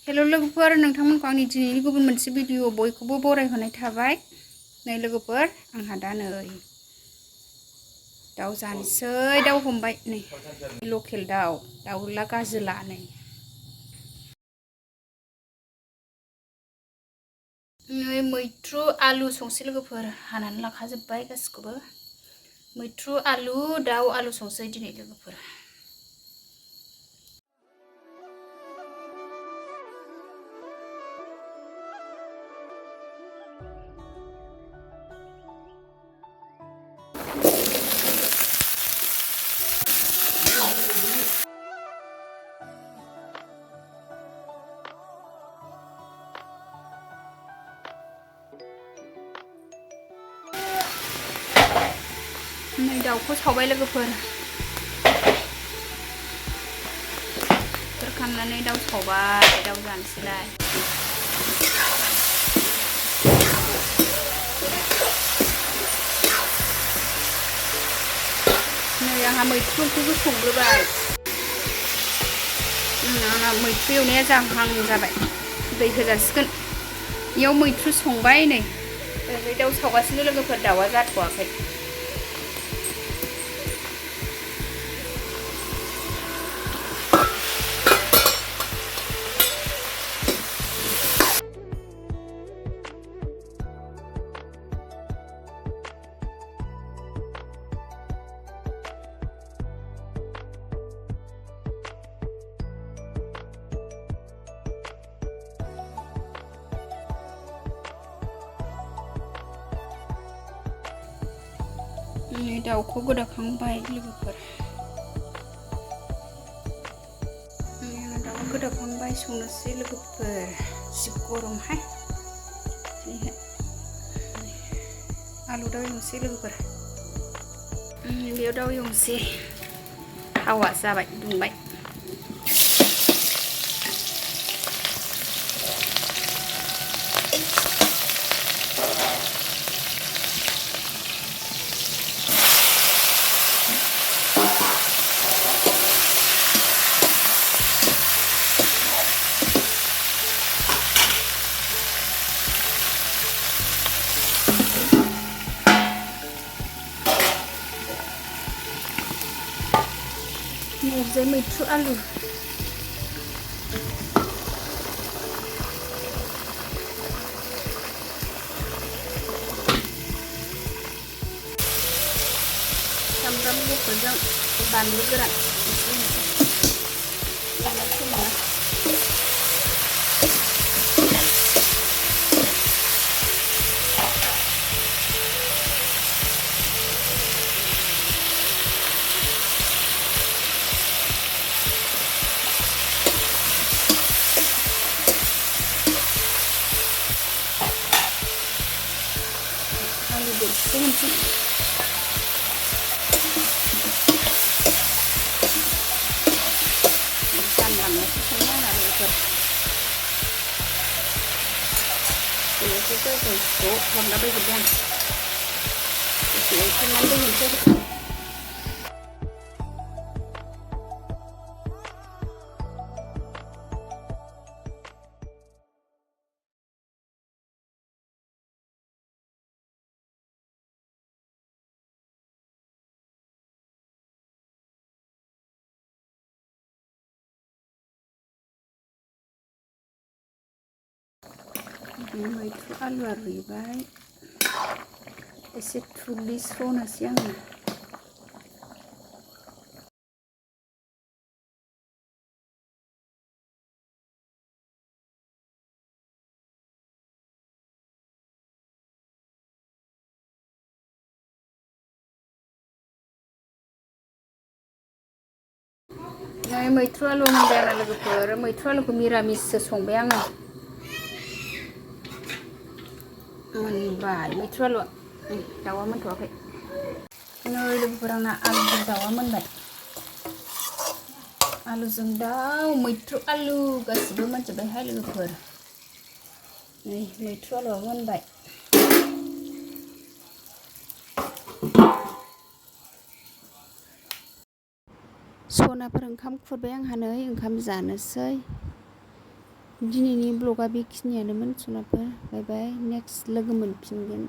हेल' लोगोफोर, नोंथांमोनखौ आंनि दिनैनि गुबुन मोनसे भिडिअ बयखौबो बरायहरनाय थाबाय। नै लोगोफोर, आंहा दा नै दाउ जानोसै। दाउ हमबाय, नै लकेल दाउ, दाउला गाजोला। नै मैथ्रु आलु संसै लोगोफोर, हानानै लाखाजोब्बाय गासिखौबो। मैथ्रु आलु, दाउ आलु संसै दिनै लोगोफोर। नै दाउखौ सावबाय लोगोफोर, खांनानै दाउ सावबाय, दाउ जानोसैलाय। नै आंहा मैथ्रु ओंख्रिखौ संग्रोबाय। आंहा मैथ्रु एवनाया जाहां जाबाय, दै होजासिगोन। बेयाव मैथ्रु संबाय। नै ओमफ्राय दाउ सावगासिनो लोगोफोर, दाउआ जाथ'वाखै। दाउखौ गोदाखांबाय लोगोफोर, दाउआ गोदाखांबाय, संनोसै लोगोफोर। जि गरमहाय दिनैहाय। आलु दाउ एवनोसै लोगोफोर। बेयाव दाउ एवनोसै, थावा जाबाय, दुंबाय। ओरैजाय मैथ्रु आलु, सामब्राम गुफुरजों बानलु गोरान आलु बेदरखौ होनसै। जानलांनायखौ संनो आंना लोगोफोर, बेखौ जायगाखौ हरलाबायजोब्बाय आं। दसे एवखांनानै दै होनोसै। मैथ्रु आलुआ रुइबाय, एसे थुग्लिस्र'नोसै आङो। मैथ्रु आलु मोनबाय आंना लोगोफोर। मैथ्रु आलुखौ मिरामिससो संबाय आङो। मोनबाय मैथ्रु आलुआ, दाउआ मोनथ'वाखै। नै लोगोफोर, आंना आलुजों दाउआ मोनबाय। आलुजों दाउ, मैथ्रु आलु गासिबो मोनजोब्बायहाय लोगोफोर। नै मैथ्रु आलुआ मोनबाय। सनाफोर ओंखाम खुरबाय आंहा, नै ओंखाम जानोसै। दिनैनि ब्लगा बेखिनियानोमोन सनाफोर। बाय बाय, नेक्स्ट लोगो मोनफिनगोन।